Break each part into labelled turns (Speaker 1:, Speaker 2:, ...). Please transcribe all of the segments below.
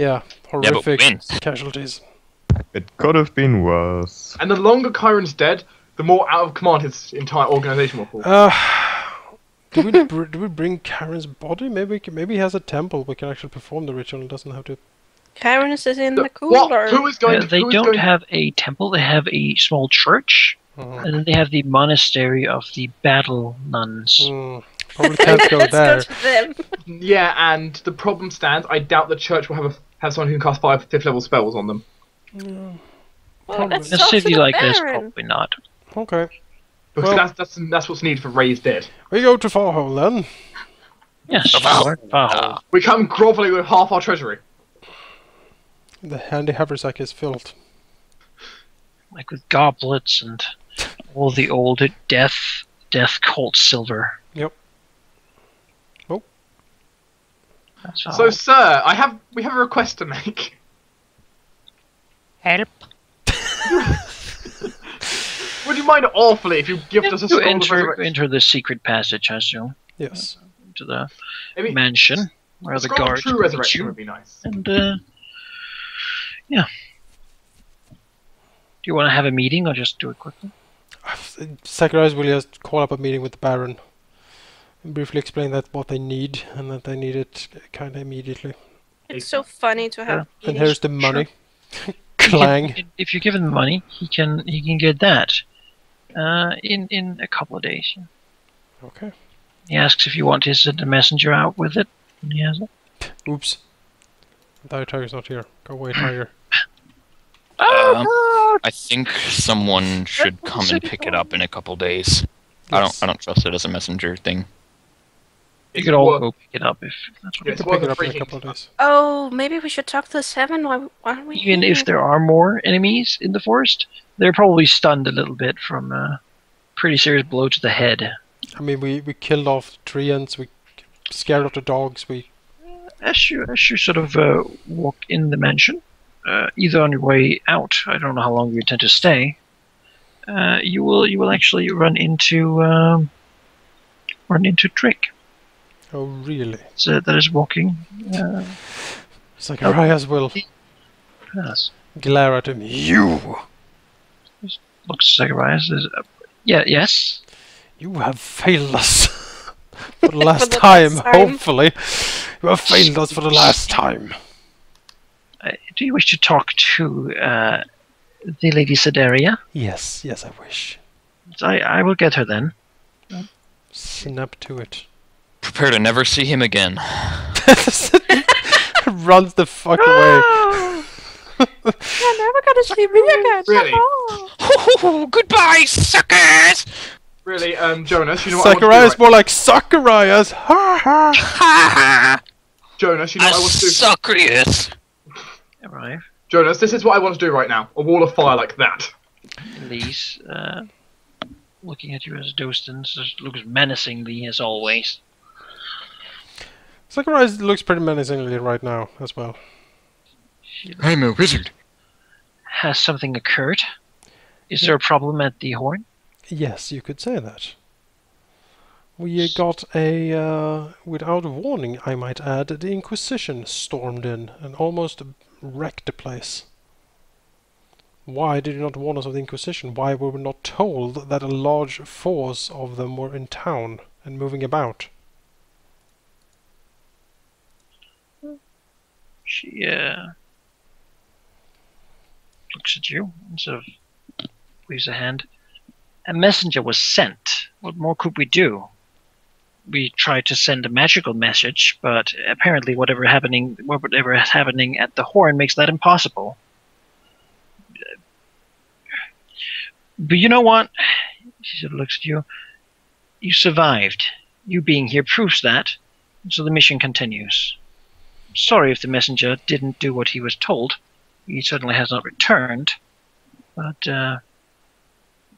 Speaker 1: Yeah,
Speaker 2: but
Speaker 1: horrific
Speaker 2: wins.
Speaker 1: casualties.
Speaker 3: It could have been worse.
Speaker 4: And the longer Cairen's dead, the more out of command his entire organization will fall.
Speaker 1: Do we bring Cairen's body? Maybe he has a temple. We can actually perform the ritual. It doesn't have to.
Speaker 5: Cairen is in the
Speaker 4: What?
Speaker 5: cooler.
Speaker 4: Who is going to...
Speaker 6: They
Speaker 4: who is
Speaker 6: don't
Speaker 4: going-
Speaker 6: have a temple, they have a small church, and then they have the monastery of the battle nuns.
Speaker 1: Probably can't go
Speaker 5: Let's
Speaker 1: there.
Speaker 5: go to them.
Speaker 4: Yeah, and the problem stands, I doubt the church will have someone who can cast 5 5th level spells on them.
Speaker 5: Well, let's
Speaker 6: In a
Speaker 5: talk to
Speaker 6: city
Speaker 5: the
Speaker 6: like this,
Speaker 5: Baron.
Speaker 6: probably not.
Speaker 1: Okay.
Speaker 4: Because
Speaker 1: Well-
Speaker 4: that's what's needed for raised dead.
Speaker 1: We go to Farhole then.
Speaker 6: Yes,
Speaker 2: Valhalla.
Speaker 4: We come grovelling with half our treasury.
Speaker 1: The handy haversack is filled.
Speaker 6: like with goblets and all the old death cult silver.
Speaker 1: Yep. Oh.
Speaker 6: That's
Speaker 4: So, sir, we have a request to make.
Speaker 2: Help.
Speaker 4: Would you mind awfully if you gifted us a
Speaker 6: to
Speaker 4: scroll of resurrection?
Speaker 6: enter the secret passage, I assume,
Speaker 1: Yes.
Speaker 6: to the
Speaker 4: Maybe
Speaker 6: mansion where
Speaker 4: a
Speaker 6: the
Speaker 4: scroll of
Speaker 6: guards
Speaker 4: true
Speaker 6: put
Speaker 4: resurrection
Speaker 6: you.
Speaker 4: would be nice.
Speaker 6: And yeah. Do you want to have a meeting or just do it quickly?
Speaker 1: Zacharias will just call up a meeting with the Baron and briefly explain that what they need and that they need it kind of immediately.
Speaker 5: It's so funny to have.
Speaker 1: And here's the money. Clang.
Speaker 6: If you give him the money, he can get that in a couple of days.
Speaker 1: Okay.
Speaker 6: He asks if you want to send a messenger out with it, and he has it.
Speaker 1: Oops. The Tiger's not here. Go away, Tiger.
Speaker 2: I think someone should come and pick it up in a couple days.
Speaker 1: Yes.
Speaker 2: I don't trust it as a messenger thing.
Speaker 6: You could all go pick it up if that's what
Speaker 4: Yeah,
Speaker 6: you
Speaker 4: it's
Speaker 1: Pick
Speaker 4: worth
Speaker 1: it
Speaker 4: a
Speaker 1: up in a
Speaker 4: freaking
Speaker 1: couple of days.
Speaker 5: Oh, maybe we should talk to the Seven. Why aren't we?
Speaker 6: Even
Speaker 5: here?
Speaker 6: if there are more enemies in the forest, they're probably stunned a little bit from a pretty serious blow to the head.
Speaker 1: I mean, we killed off the treants, we scared off the dogs, we...
Speaker 6: As you sort of walk in the mansion, either on your way out, I don't know how long you intend to stay, you will actually run into Drake.
Speaker 1: Oh, really?
Speaker 6: So that is walking.
Speaker 1: Zacharias will
Speaker 6: Yes.
Speaker 1: glare at him. You!
Speaker 6: Looks Zacharias. Yes.
Speaker 1: You have failed us. For the last
Speaker 5: the
Speaker 1: time,
Speaker 5: last time.
Speaker 1: hopefully. You have failed us for the last time.
Speaker 6: Do you wish to talk to the Lady Sedaria?
Speaker 1: Yes, I wish.
Speaker 6: I will get her then.
Speaker 1: Snap to it.
Speaker 2: Prepare to never see him again.
Speaker 1: Runs the fuck away.
Speaker 5: You're never gonna see me again.
Speaker 4: Really?
Speaker 5: Oh.
Speaker 2: Goodbye, suckers!
Speaker 4: Really, Jonas, you know what I want to do
Speaker 1: Zacharias
Speaker 4: right...
Speaker 1: more like Zacharias. Ha ha.
Speaker 2: Ha ha!
Speaker 4: Jonas, you know what I want to do...
Speaker 2: Zacharias!
Speaker 6: Arrive.
Speaker 4: Jonas, this is what I want to do right now. A wall of fire like that.
Speaker 6: Elise, looking at you as Dostin, looks menacingly as always.
Speaker 1: Zacharias looks pretty menacingly right now as well.
Speaker 2: I'm a wizard.
Speaker 6: Has something occurred? Is there a problem at the Horn?
Speaker 1: Yes, you could say that. We got a, without warning, I might add, the Inquisition stormed in and almost wrecked the place. Why did you not warn us of the Inquisition? Why were we not told that a large force of them were in town and moving about?
Speaker 6: She looks at you and sort of waves a hand. A messenger was sent. What more could we do? We tried to send a magical message, but apparently whatever is happening at the Horn makes that impossible. But you know what? She sort of looks at you. You survived. You being here proves that. So the mission continues. Sorry if the messenger didn't do what he was told. He certainly has not returned. But it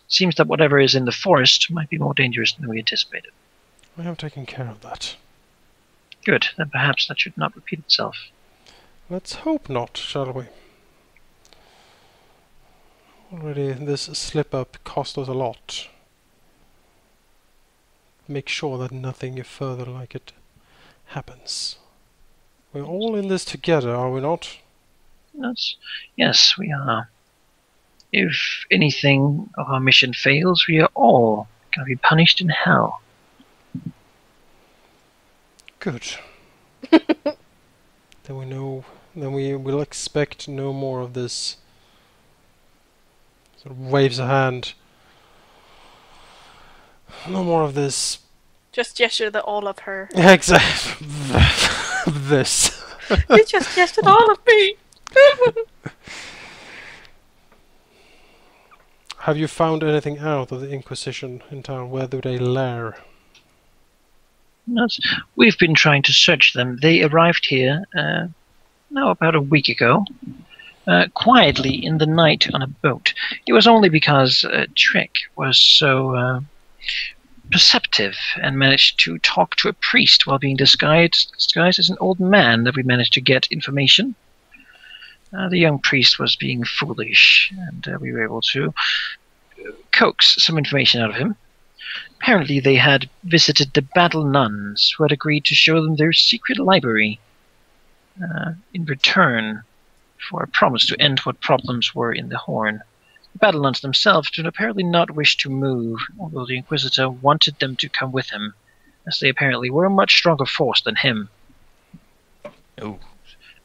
Speaker 6: seems that whatever is in the forest might be more dangerous than we anticipated.
Speaker 1: We have taken care of that.
Speaker 6: Good. Then perhaps that should not repeat itself.
Speaker 1: Let's hope not, shall we? Already this slip-up cost us a lot. Make sure that nothing further like it happens. We're all in this together, are we not?
Speaker 6: Yes, we are. If anything of our mission fails, we are all going to be punished in hell.
Speaker 1: Good. Then we know. Then we will expect no more of this. Sort of waves a hand. No more of this.
Speaker 5: Just gesture the all of her.
Speaker 1: Exactly. This.
Speaker 5: You just gestured all of me.
Speaker 1: Have you found anything out of the Inquisition in town? Where do they lair?
Speaker 6: We've been trying to search them. They arrived here now about a week ago, quietly in the night on a boat. It was only because Trek was so perceptive and managed to talk to a priest while being disguised as an old man that we managed to get information. The young priest was being foolish, and we were able to coax some information out of him. Apparently they had visited the battle nuns, who had agreed to show them their secret library in return for a promise to end what problems were in the Horn. The battle nuns themselves did apparently not wish to move, although the Inquisitor wanted them to come with him, as they apparently were a much stronger force than him.
Speaker 2: Oh.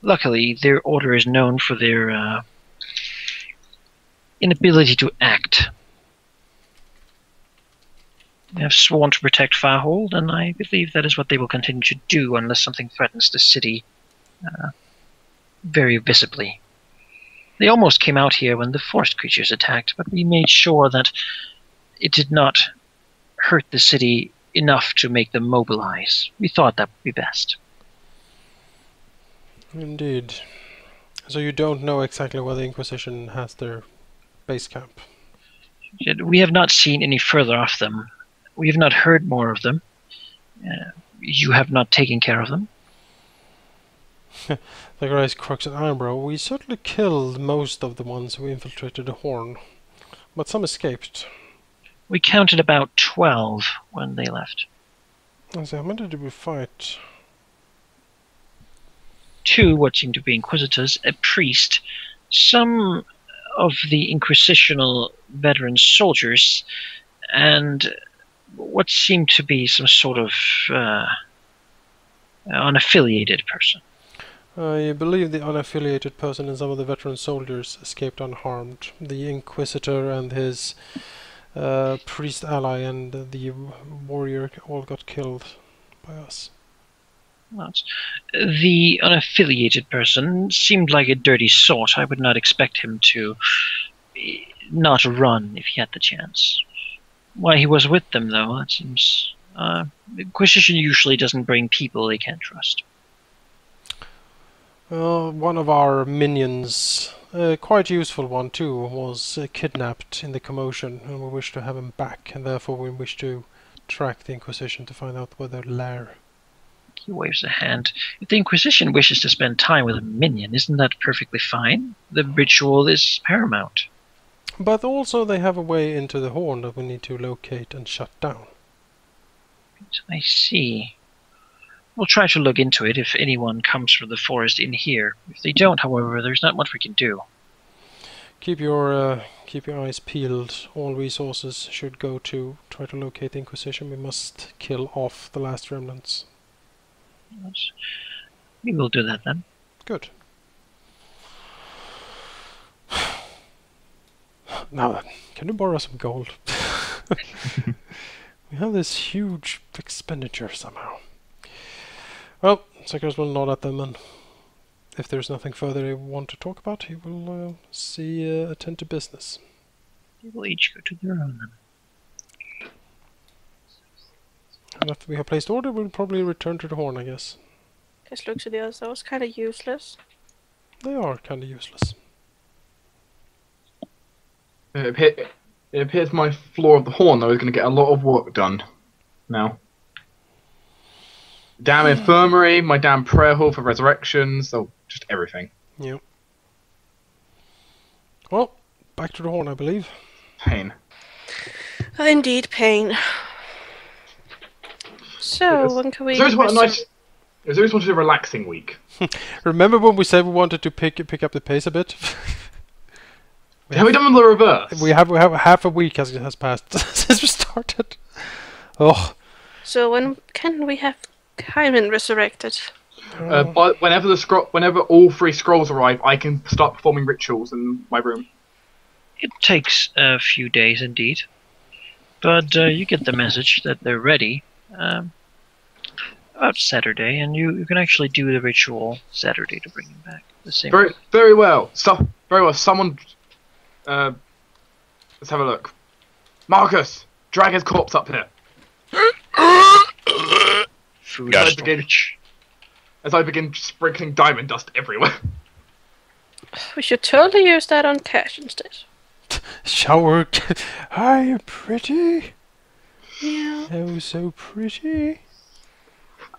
Speaker 6: Luckily, their order is known for their inability to act. They have sworn to protect Farhold, and I believe that is what they will continue to do unless something threatens the city very visibly. They almost came out here when the forest creatures attacked, but we made sure that it did not hurt the city enough to make them mobilize. We thought that would be best.
Speaker 1: Indeed. So you don't know exactly where the Inquisition has their base camp?
Speaker 6: We have not seen any further of them. We have not heard more of them. You have not taken care of them.
Speaker 1: Zacharias crooks an eyebrow. We certainly killed most of the ones who infiltrated the Horn, but some escaped.
Speaker 6: We counted about 12 when they left.
Speaker 1: I say, how many did we fight?
Speaker 6: 2 what seemed to be Inquisitors, a priest, some of the Inquisitional veteran soldiers, and what seemed to be some sort of unaffiliated person.
Speaker 1: I believe the unaffiliated person and some of the veteran soldiers escaped unharmed. The Inquisitor and his priest ally and the warrior all got killed by us.
Speaker 6: The unaffiliated person seemed like a dirty sort. I would not expect him to not run if he had the chance. Why he was with them, though, that seems... Inquisition usually doesn't bring people they can't trust.
Speaker 1: One of our minions, a quite useful one too, was kidnapped in the commotion, and we wish to have him back, and therefore we wish to track the Inquisition to find out where their lair.
Speaker 6: He waves a hand. If the Inquisition wishes to spend time with a minion, isn't that perfectly fine? The ritual is paramount.
Speaker 1: But also they have a way into the Horn that we need to locate and shut down.
Speaker 6: I see. We'll try to look into it if anyone comes from the forest in here. If they don't, however, there's not much we can do.
Speaker 1: Keep your eyes peeled. All resources should go to try to locate the Inquisition. We must kill off the last remnants.
Speaker 6: We will do that then.
Speaker 1: Good. Now then, can you borrow some gold? We have this huge expenditure somehow. Well, Zacharias will nod at them, and if there's nothing further they want to talk about, he will attend to business.
Speaker 6: They will each go to their own then.
Speaker 1: And after we have placed order, we'll probably return to the Horn, I guess.
Speaker 5: Just looks at the others. That was kind of useless.
Speaker 1: They are kind of useless.
Speaker 4: It appears my floor of the Horn, though, is going to get a lot of work done now. Damn infirmary, my damn prayer hall for resurrections, so just everything.
Speaker 1: Yep. Well, back to the Horn, I believe.
Speaker 4: Pain.
Speaker 5: Indeed, pain. So,
Speaker 4: Yes.
Speaker 5: when can we...
Speaker 4: So it's what a nice... Azureus wanted a relaxing week.
Speaker 1: Remember when we said we wanted to pick up the pace a bit?
Speaker 4: Have we done the reverse?
Speaker 1: We have half a week has passed since we started. Oh.
Speaker 5: So when can we have Cairen resurrected?
Speaker 4: But whenever all 3 scrolls arrive, I can start performing rituals in my room.
Speaker 6: It takes a few days indeed. But you get the message that they're ready about Saturday, and you can actually do the ritual Saturday to bring him back. The same.
Speaker 4: Very well. Very well. Someone. Let's have a look. Marcus, drag his corpse up here.
Speaker 6: Food
Speaker 2: Got it.
Speaker 6: storage.
Speaker 4: As I begin sprinkling diamond dust everywhere.
Speaker 5: We should totally use that on Cash instead.
Speaker 1: Shower. Are you pretty?
Speaker 5: Yeah.
Speaker 1: Oh, so pretty.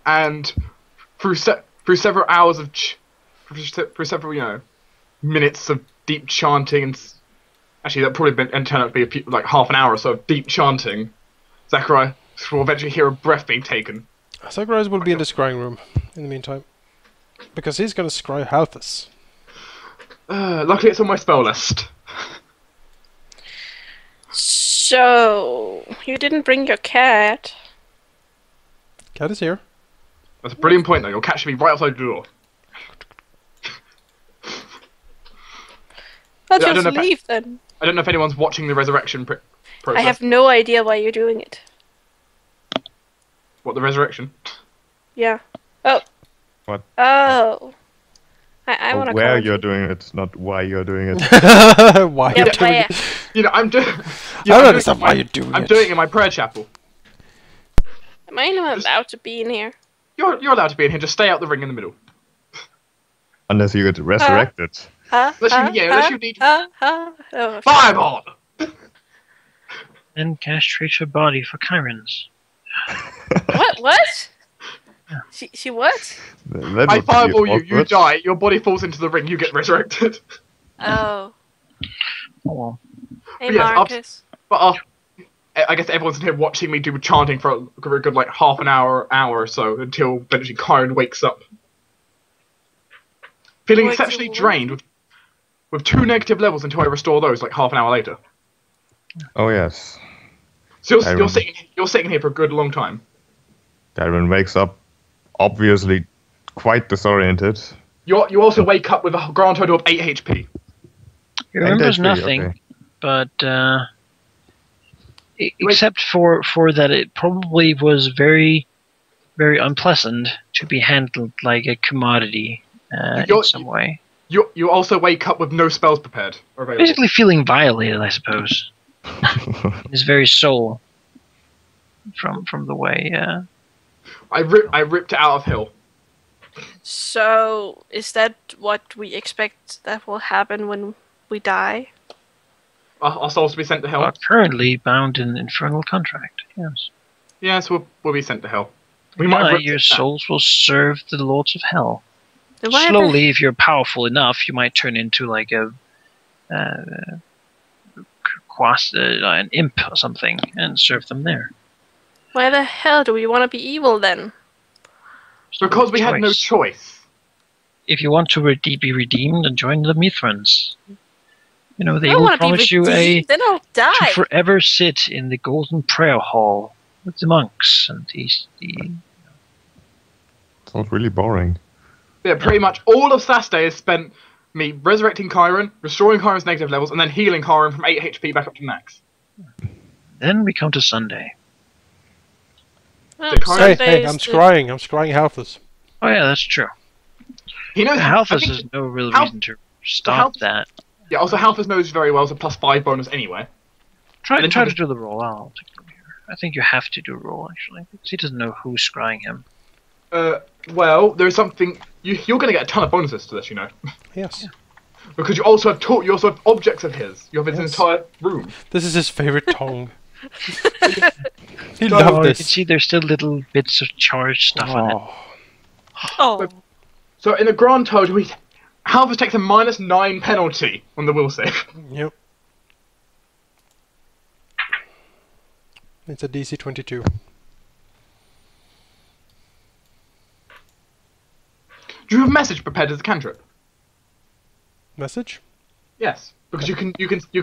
Speaker 4: And through several hours of through several minutes of deep chanting and actually that probably turned out to be like half an hour or so of deep chanting, Zacharias will eventually hear a breath being taken.
Speaker 1: Zacharias will be in the scrying room in the meantime, because he's gonna scry Halthus.
Speaker 4: Luckily it's on my spell list.
Speaker 5: So you didn't bring your cat.
Speaker 1: Cat is here.
Speaker 4: That's a brilliant point though. Your cat should be right outside the door.
Speaker 5: I'll
Speaker 4: I don't
Speaker 5: just
Speaker 4: know if
Speaker 5: leave then.
Speaker 4: I don't know if anyone's watching the resurrection process.
Speaker 5: I have no idea why you're doing it.
Speaker 4: What, the resurrection?
Speaker 5: Yeah. Oh.
Speaker 3: What?
Speaker 5: Oh. I want to
Speaker 3: Where
Speaker 5: call
Speaker 3: you're doing it, not why you're doing it.
Speaker 1: Why
Speaker 5: Yeah,
Speaker 1: you doing
Speaker 5: where?
Speaker 1: it?
Speaker 4: You know, I'm doing.
Speaker 1: I don't understand why you're doing it.
Speaker 4: I'm doing it in my prayer chapel.
Speaker 5: Am I even allowed to be in here?
Speaker 4: You're allowed to be in here. Just stay out the ring in the middle.
Speaker 3: Unless you get resurrected.
Speaker 4: Unless you need
Speaker 5: Oh,
Speaker 4: fireball.
Speaker 6: Then castrate her body for Cairen's.
Speaker 5: What? She what?
Speaker 3: That
Speaker 4: I
Speaker 3: would be
Speaker 4: fireball you. You
Speaker 3: awkward.
Speaker 4: die. Your body falls into the ring. You get resurrected.
Speaker 5: Oh.
Speaker 6: Oh well.
Speaker 5: Hey,
Speaker 4: But yes,
Speaker 5: Marcus.
Speaker 4: But I guess everyone's in here watching me do chanting for a good like half an hour or so until eventually Cairen wakes up, feeling
Speaker 5: Wakes
Speaker 4: exceptionally
Speaker 5: up.
Speaker 4: drained with 2 negative levels until I restore those like half an hour later.
Speaker 3: Oh yes.
Speaker 4: So
Speaker 3: Cairen.
Speaker 4: you're sitting here for a good long time.
Speaker 3: Cairen wakes up, obviously quite disoriented.
Speaker 4: You also wake up with a grand total of 8 HP.
Speaker 6: He remembers
Speaker 3: HP,
Speaker 6: nothing,
Speaker 3: okay.
Speaker 6: but except for that, it probably was very, very unpleasant to be handled like a commodity in
Speaker 4: You're-
Speaker 6: some way.
Speaker 4: You also wake up with no spells prepared or available.
Speaker 6: Basically, feeling violated, I suppose. His very soul from the way.
Speaker 4: I ripped it out of Hill.
Speaker 5: So, is that what we expect that will happen when we die?
Speaker 4: Our souls to be sent to Hell.
Speaker 6: Are currently bound in infernal contract. Yes.
Speaker 4: Yes, we'll be sent to Hell. We might have ripped
Speaker 6: your
Speaker 4: it out.
Speaker 6: souls will serve the lords of hell.
Speaker 5: Then why
Speaker 6: Slowly, if you're powerful enough, you might turn into like a an imp or something and serve them there.
Speaker 5: Why the hell do we want to be evil then?
Speaker 4: Because we had no choice.
Speaker 6: If you want to be redeemed, and join the Mithrans. You know,
Speaker 5: I
Speaker 6: they
Speaker 5: don't
Speaker 6: will
Speaker 5: want to be
Speaker 6: promise you
Speaker 5: redeemed, then I'll
Speaker 6: to
Speaker 5: die.
Speaker 6: forever sit in the golden prayer hall with the monks and
Speaker 3: Sounds really boring.
Speaker 4: Yeah, pretty much all of Saturday is spent me resurrecting Cairen, restoring Cairen's negative levels, and then healing Cairen from 8 HP back up to max.
Speaker 6: Then we come to Sunday.
Speaker 5: Well,
Speaker 4: Hey,
Speaker 1: Hey,
Speaker 5: Sunday
Speaker 1: I'm
Speaker 5: is the-
Speaker 1: scrying Halthus.
Speaker 6: Oh yeah, that's true.
Speaker 4: He knows. I
Speaker 6: Halthus
Speaker 4: think-
Speaker 6: has no real
Speaker 4: Hal-
Speaker 6: reason to stop
Speaker 4: Halthus-
Speaker 6: that.
Speaker 4: Yeah, also Halthus knows very well, so +5 bonus anyway.
Speaker 6: Try
Speaker 4: And then
Speaker 6: to
Speaker 4: Halthus-
Speaker 6: do the roll. I'll take it from here. I think you have to do a roll actually, because he doesn't know who's scrying him.
Speaker 4: Well, there's something you're going to get a ton of bonuses to this, you know,
Speaker 1: Yes.
Speaker 4: because you also have objects of his. You have his
Speaker 1: Yes.
Speaker 4: entire room.
Speaker 1: This is his favorite tongue. He
Speaker 6: Oh,
Speaker 1: loved
Speaker 6: you can
Speaker 1: this.
Speaker 6: see there's still little bits of charged stuff in it.
Speaker 1: Oh.
Speaker 5: Oh,
Speaker 4: So in a grand total, Halthus takes a -9 penalty on the will save.
Speaker 1: Yep. It's a DC 22.
Speaker 4: Do you have a message prepared as a cantrip?
Speaker 1: Message?
Speaker 4: Yes, because you can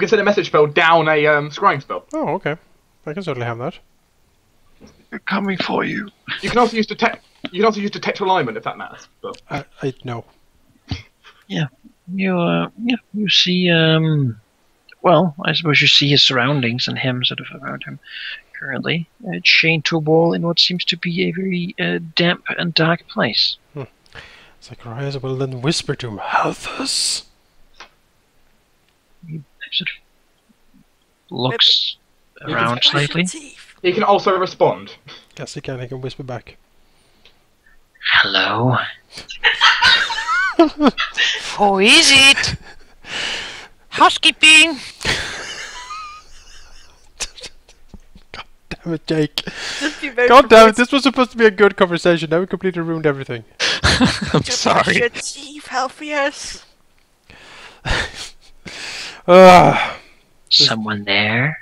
Speaker 4: send a message spell down a scrying spell.
Speaker 1: Oh, okay. I can certainly have that.
Speaker 6: They're coming for you.
Speaker 4: You can also use detect. You can also use detect alignment if that matters. But
Speaker 1: I no.
Speaker 6: You see, well, I suppose you see his surroundings and him sort of around him currently, chained to a wall in what seems to be a very damp and dark place.
Speaker 1: Zacharias will then whisper to him, Halthus!
Speaker 6: He sort of looks around slightly.
Speaker 4: he can also respond.
Speaker 1: Yes, he can whisper back.
Speaker 6: Hello.
Speaker 2: Who is it? Housekeeping.
Speaker 1: Damn it, Jake.
Speaker 5: Just be very
Speaker 1: God damn it,
Speaker 5: prepared
Speaker 1: this was supposed to be a good conversation. Now we completely ruined everything.
Speaker 2: I'm
Speaker 5: to brush
Speaker 2: sorry.
Speaker 5: your teeth, Halthus.
Speaker 6: Someone there?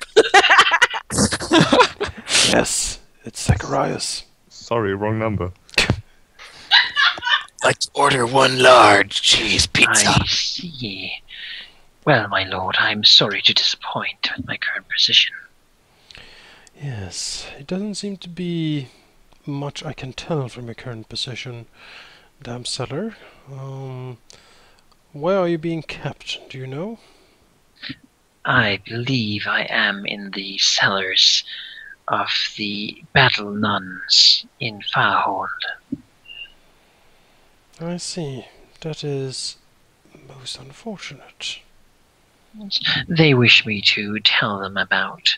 Speaker 1: Yes, it's Zacharias.
Speaker 3: Sorry, wrong number.
Speaker 2: Let's order one large cheese pizza.
Speaker 6: I see. Well, my lord, I'm sorry to disappoint with my current position.
Speaker 1: Yes, it doesn't seem to be much I can tell from your current position, damn cellar. Where are you being kept, do you know?
Speaker 6: I believe I am in the cellars of the battle nuns in Farhold.
Speaker 1: I see. That is most unfortunate.
Speaker 6: They wish me to tell them about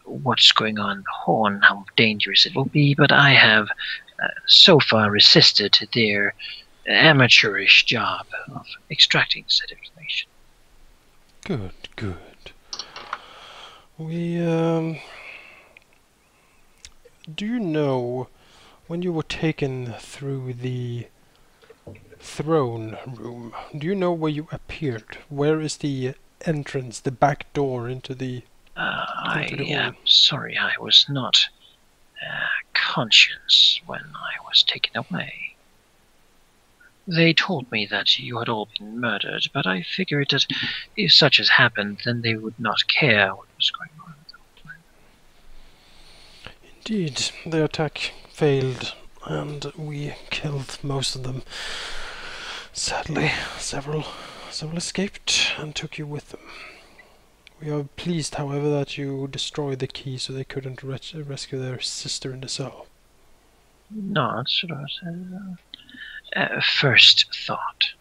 Speaker 6: what's going on in the Horn, how dangerous it will be, but I have so far resisted their amateurish job of extracting said information.
Speaker 1: Good, good. Do you know when you were taken through the throne room, do you know where you appeared? Where is the entrance, the back door into the...
Speaker 6: I
Speaker 1: into the
Speaker 6: am
Speaker 1: hall?
Speaker 6: sorry I was not conscious when I was taken away. They told me that you had all been murdered, but I figured that if such has happened, then they would not care what was going on.
Speaker 1: Indeed, the attack failed, and we killed most of them. Sadly, several escaped and took you with them. We are pleased, however, that you destroyed the key so they couldn't rescue their sister in the cell.
Speaker 6: Not sort of first thought.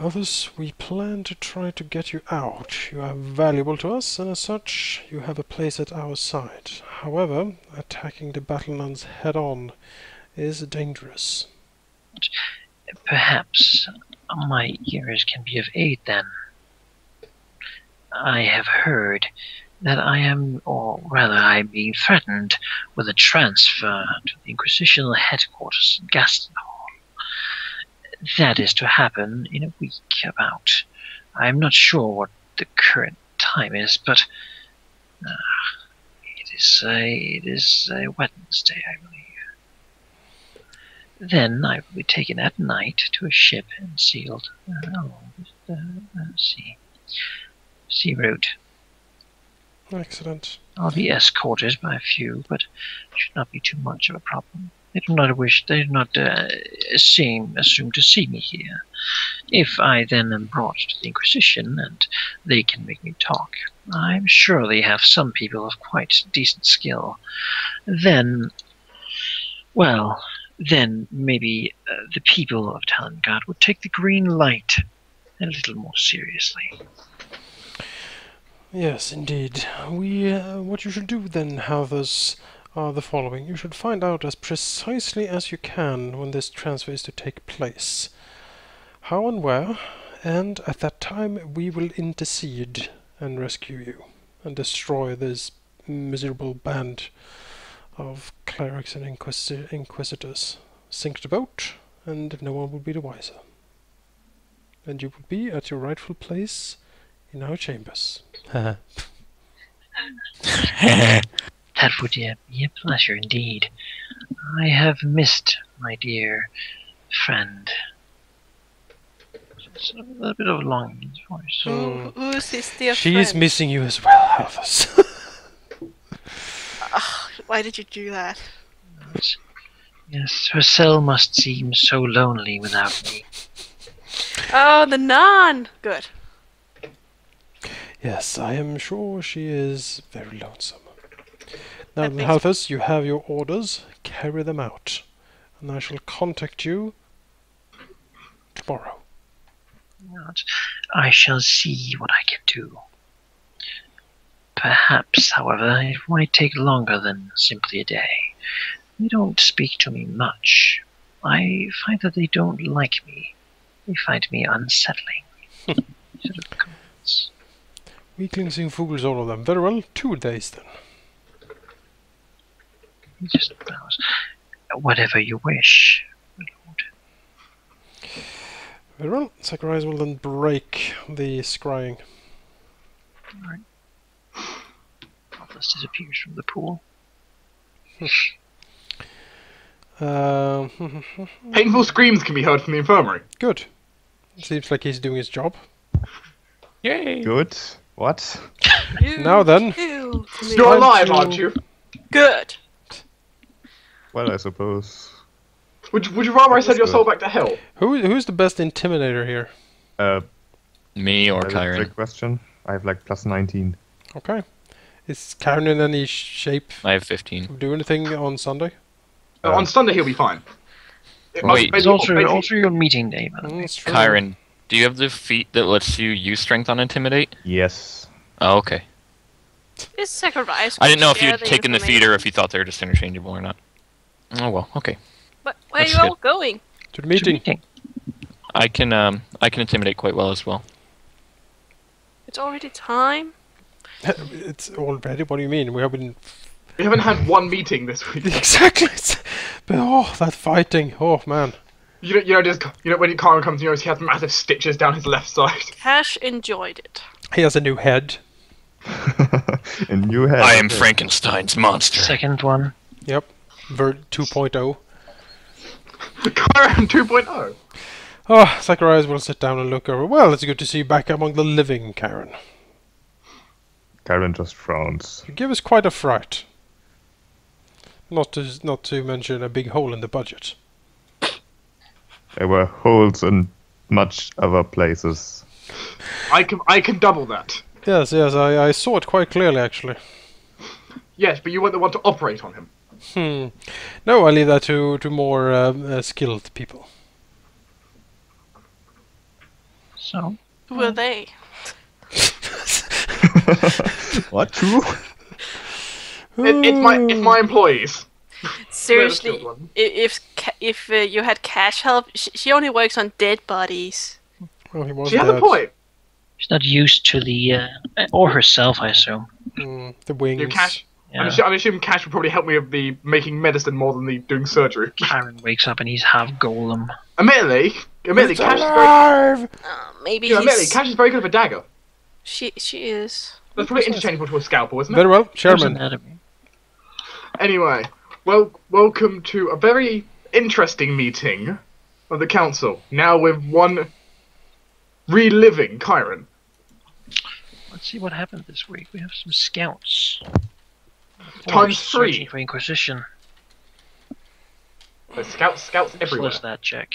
Speaker 1: Others, we plan to try to get you out. You are valuable to us, and as such, you have a place at our side. However, attacking the battle nuns head-on is dangerous.
Speaker 6: Perhaps my ears can be of aid then. I have heard that I am, or rather I am being threatened with a transfer to the Inquisitional headquarters in Gaston Hall. That is to happen in a week about. I am not sure what the current time is, but it is a Wednesday, I believe. Then I will be taken at night to a ship and sealed. Sea route.
Speaker 1: Excellent.
Speaker 6: I'll be escorted by a few, but it should not be too much of a problem. They do not assume to see me here. If I then am brought to the Inquisition and they can make me talk, I'm sure they have some people of quite decent skill. Then maybe the people of Talengard would take the green light a little more seriously.
Speaker 1: Yes, indeed. What you should do then, Halthus, are the following. You should find out as precisely as you can when this transfer is to take place. How and where, and at that time we will intercede and rescue you, and destroy this miserable band of clerics and inquisitors. Sink the boat, and no one will be the wiser. And you will be at your rightful place in our chambers.
Speaker 6: That would be a pleasure indeed. I have missed my dear friend. It's a little bit of a long in his voice.
Speaker 5: Who is his dear
Speaker 1: She
Speaker 5: friend?
Speaker 1: is missing you as well, Halthus.
Speaker 5: Why did you do that?
Speaker 6: Yes, her cell must seem so lonely without me.
Speaker 5: Oh, the nun! Good.
Speaker 1: Yes, I am sure she is very lonesome. Now,
Speaker 5: That makes-
Speaker 1: Halthus, you have your orders. Carry them out. And I shall contact you tomorrow.
Speaker 6: Not. I shall see what I can do. Perhaps, however, it might take longer than simply a day. They don't speak to me much. I find that they don't like me. They find me unsettling. Sort of comments.
Speaker 1: Weaklings and fools, all of them. Very well, 2 days then.
Speaker 6: He just bows. Whatever you wish, my lord.
Speaker 1: Very well, Zacharias will then break the scrying.
Speaker 6: Alright. Halthus disappears from the pool.
Speaker 4: Painful screams can be heard from the infirmary.
Speaker 1: Good. Seems like he's doing his job.
Speaker 2: Yay!
Speaker 3: Good. What?
Speaker 5: You
Speaker 1: Now then.
Speaker 5: killed me.
Speaker 4: You're
Speaker 1: Time
Speaker 4: alive,
Speaker 1: to-
Speaker 4: aren't you?
Speaker 5: Good.
Speaker 3: Well, I suppose.
Speaker 4: Would you rather I send your
Speaker 3: Good.
Speaker 4: soul back to hell?
Speaker 1: Who's the best intimidator here?
Speaker 2: Me or
Speaker 3: That's a
Speaker 2: Cairen?
Speaker 3: trick question. I have like plus 19.
Speaker 1: Okay. Is Cairen in any shape
Speaker 2: I have 15.
Speaker 1: to do anything on Sunday?
Speaker 4: On Sunday he'll be fine. It
Speaker 2: Wait.
Speaker 6: It's also your meeting day, by the way.
Speaker 1: That's true.
Speaker 2: Cairen, do you have the feat that lets you use strength on Intimidate?
Speaker 3: Yes.
Speaker 2: Oh, okay.
Speaker 5: Is Zacharias
Speaker 2: I didn't know if
Speaker 5: share
Speaker 2: you'd taken the feat
Speaker 5: information?
Speaker 2: or if you thought they were just interchangeable or not. Oh well, okay.
Speaker 5: But where are
Speaker 2: That's
Speaker 5: you all going?
Speaker 1: To the meeting.
Speaker 2: I can intimidate quite well as well.
Speaker 5: It's already time.
Speaker 1: It's already. What do you mean? We haven't.
Speaker 4: We haven't had one meeting this week.
Speaker 1: Exactly. But that fighting. Oh man.
Speaker 4: You know, when Cairen comes, you notice he has massive stitches down his left side.
Speaker 5: Cash enjoyed it.
Speaker 1: He has a new head.
Speaker 3: And you have.
Speaker 2: I am Frankenstein's monster.
Speaker 6: Second one.
Speaker 1: Yep. Vert 2.0.
Speaker 4: Cairen 2.0.
Speaker 1: Oh, Zacharias will sit down and look over. Well, it's good to see you back among the living, Cairen.
Speaker 3: Cairen just frowns.
Speaker 1: You give us quite a fright. Not to mention a big hole in the budget.
Speaker 3: There were holes in much other places.
Speaker 4: I can double that.
Speaker 1: Yes, I saw it quite clearly, actually.
Speaker 4: Yes, but you weren't the one to operate on him.
Speaker 1: No, I leave that to more skilled people.
Speaker 6: So,
Speaker 5: Who are they?
Speaker 3: What? True?
Speaker 4: It's my employees.
Speaker 5: Seriously,
Speaker 4: skilled one.
Speaker 5: if you had Cash help, she only works on dead bodies.
Speaker 1: Well, he was
Speaker 4: She has a
Speaker 1: dead.
Speaker 4: point.
Speaker 6: she's not used to the, or herself, I assume.
Speaker 1: The wings.
Speaker 4: You know, Cash.
Speaker 6: Yeah.
Speaker 4: I'm assuming Cash would probably help me with the making medicine more than the doing surgery.
Speaker 6: Cairen wakes up and he's half golem.
Speaker 4: Admittedly,
Speaker 1: It's
Speaker 4: Cash is very,
Speaker 1: alive!
Speaker 5: Maybe
Speaker 4: admittedly,
Speaker 5: he's.
Speaker 4: Cash is very good with a dagger.
Speaker 5: She is.
Speaker 4: That's probably interchangeable to a scalpel, isn't it?
Speaker 1: Very well,
Speaker 6: There's
Speaker 1: Chairman.
Speaker 6: anatomy.
Speaker 4: Anyway, welcome to a very interesting meeting of the council. Now with one reliving Cairen.
Speaker 6: Let's see what happened this week. We have some scouts.
Speaker 4: Times
Speaker 6: Searching
Speaker 4: 3.
Speaker 6: for Inquisition.
Speaker 4: There's scouts everywhere.
Speaker 6: Plus that check.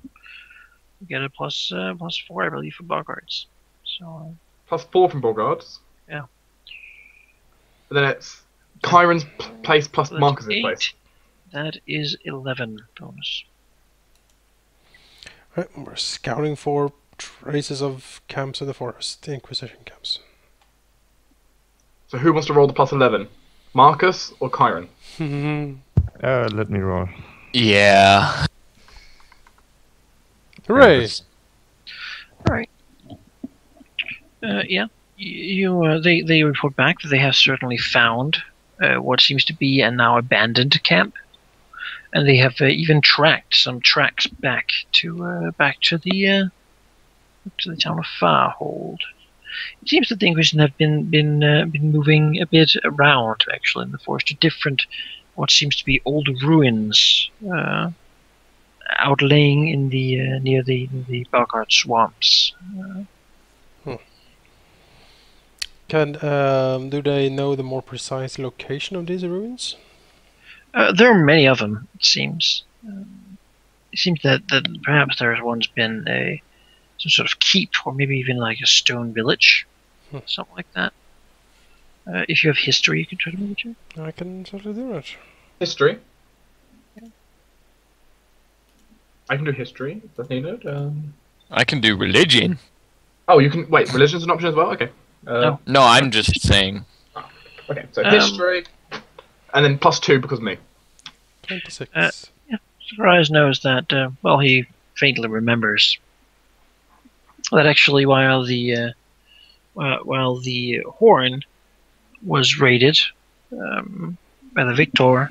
Speaker 6: You get a plus 4, I believe, for Boggarts. So,
Speaker 4: Plus 4 from Bogards.
Speaker 6: Yeah.
Speaker 4: And then it's Cairen's place plus
Speaker 6: that's
Speaker 4: Marcus's
Speaker 6: 8.
Speaker 4: place.
Speaker 6: That is 11 bonus.
Speaker 1: Right, we're scouting for traces of camps in the forest, the Inquisition camps.
Speaker 4: So who wants to roll the plus 11? Marcus or Cairen?
Speaker 3: Let me roll.
Speaker 2: Yeah.
Speaker 1: Hooray!
Speaker 6: Alright. Yeah. They report back that they have certainly found what seems to be a now abandoned camp, and they have even tracked some tracks back to the town of Farhold. It seems that the Inquisition have been moving a bit around, actually, in the forest to different, what seems to be old ruins, outlaying in the near the Balgard swamps.
Speaker 1: Do they know the more precise location of these ruins?
Speaker 6: There are many of them, it seems. It seems that perhaps there's once been some sort of keep, or maybe even like a stone village, something like that. If you have history, you can try to move it.
Speaker 1: I can certainly do that.
Speaker 4: History. I can do history if that's needed.
Speaker 2: I can do religion.
Speaker 4: Oh, you can wait. Religion's an option as well. Okay.
Speaker 6: No.
Speaker 2: No, I'm just saying.
Speaker 4: Okay. So history, and then +2 because of me.
Speaker 1: 26.
Speaker 6: Zacharias knows that, he faintly remembers that actually while the Horn was raided by the Victor,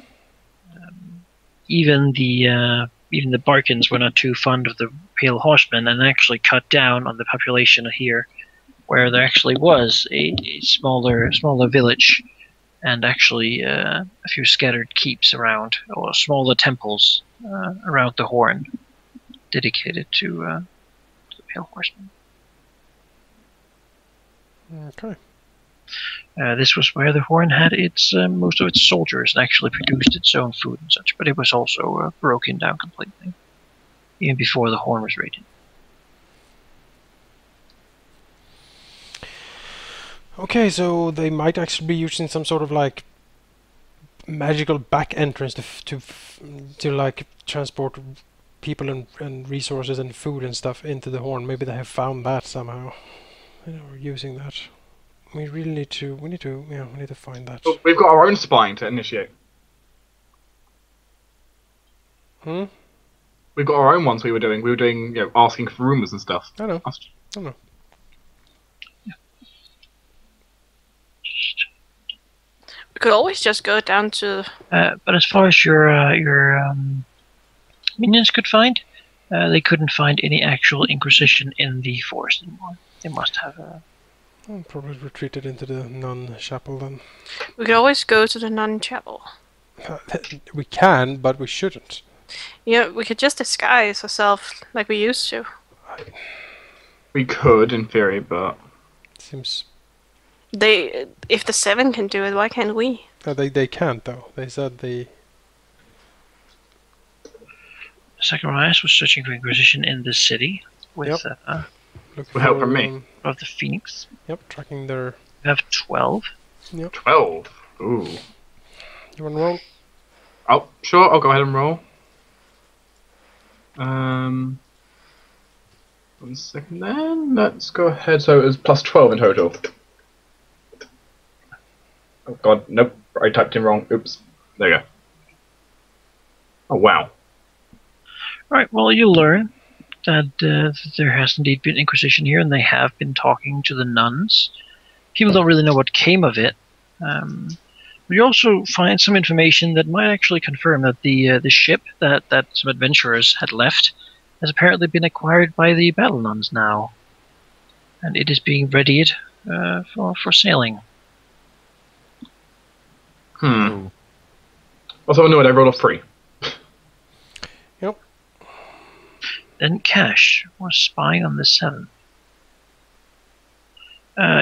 Speaker 6: even the Barkins were not too fond of the Pale Horsemen and actually cut down on the population here, where there actually was a smaller village and actually a few scattered keeps around, or smaller temples around the Horn, dedicated to the Pale Horsemen.
Speaker 1: Okay.
Speaker 6: This was where the Horn had its most of its soldiers and actually produced its own food and such, but it was also broken down completely, even before the Horn was raided.
Speaker 1: Okay, so they might actually be using some sort of like magical back entrance to like transport people and resources and food and stuff into the Horn. Maybe they have found that somehow. Using that. We need to find that.
Speaker 4: But we've got our own spine to initiate. We've got our own ones we were doing. We were doing, asking for rumors and stuff.
Speaker 1: I know.
Speaker 5: We could always just go down to.
Speaker 6: But as far as your minions could find, they couldn't find any actual Inquisition in the forest anymore. They must have.
Speaker 1: Probably retreated into the nun chapel then.
Speaker 5: We could always go to the nun chapel.
Speaker 1: We can, but we shouldn't.
Speaker 5: Yeah, we could just disguise ourselves like we used to.
Speaker 4: We could, in theory, but
Speaker 1: Seems.
Speaker 5: If the 7 can do it, why can't we?
Speaker 1: They can't though. They said they.
Speaker 6: Zacharias was searching for Inquisition in the city with
Speaker 1: Look
Speaker 4: With help from me.
Speaker 6: of the Phoenix.
Speaker 1: Yep, tracking their.
Speaker 6: We have 12.
Speaker 4: 12. Ooh.
Speaker 1: You want to roll?
Speaker 4: Oh, sure. I'll go ahead and roll. 1 second then. Let's go ahead. So it was +12 in total. Oh god, nope. I typed in wrong. Oops. There you go. Oh wow.
Speaker 6: Right, well, you learn that there has indeed been Inquisition here, and they have been talking to the nuns. People don't really know what came of it. But you also find some information that might actually confirm that the ship that some adventurers had left has apparently been acquired by the battle nuns now, and it is being readied for sailing.
Speaker 4: Also annoyed I rolled a 3.
Speaker 1: Yep.
Speaker 6: Then Cash was spying on the 7.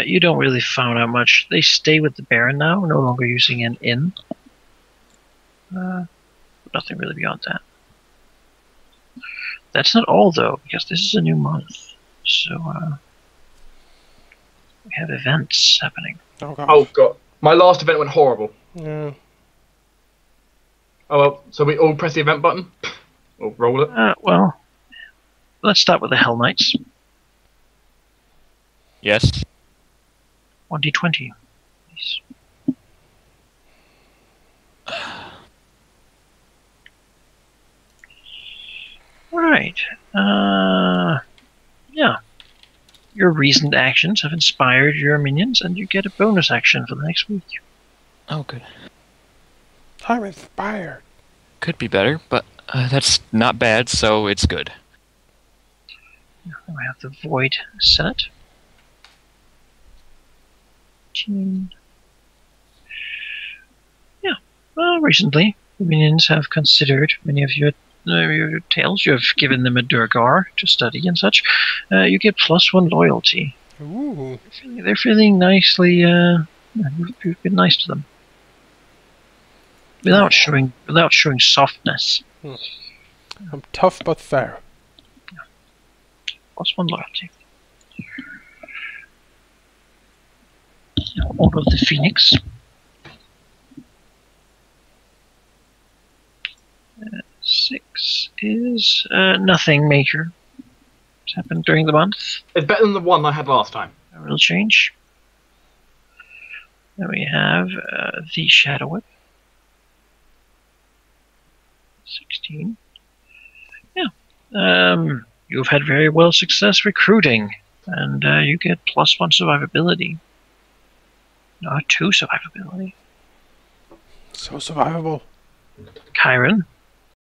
Speaker 6: You don't really find out much. They stay with the Baron now, no longer using an inn. Nothing really beyond that. That's not all, though, because this is a new month. So, we have events happening.
Speaker 4: Oh god. My last event went horrible.
Speaker 1: Yeah.
Speaker 4: Oh well, so we all press the event button? Or roll it?
Speaker 6: Well, let's start with the Hell Knights.
Speaker 2: Yes.
Speaker 6: 1d20. Please. Right. Yeah. Your recent actions have inspired your minions, and you get a bonus action for the next week.
Speaker 2: Oh, good.
Speaker 1: I'm inspired.
Speaker 2: Could be better, but that's not bad, so it's good.
Speaker 6: I have the Void set. 15. Yeah. Well, recently, the minions have considered many of your tales. You have given them a Durgar to study and such. You get +1 loyalty.
Speaker 1: Ooh.
Speaker 6: They're feeling nicely. You've been nice to them without showing softness.
Speaker 1: I'm tough but fair.
Speaker 6: +1 loyalty. Order of the Phoenix. 6 is nothing major. It's happened during the month.
Speaker 4: It's better than the one I had last time.
Speaker 6: No real change. Then we have the Shadow Whip. 16. Yeah. You've had very well success recruiting, and you get +1 survivability. 2 survivability.
Speaker 1: So survivable.
Speaker 6: Cairen.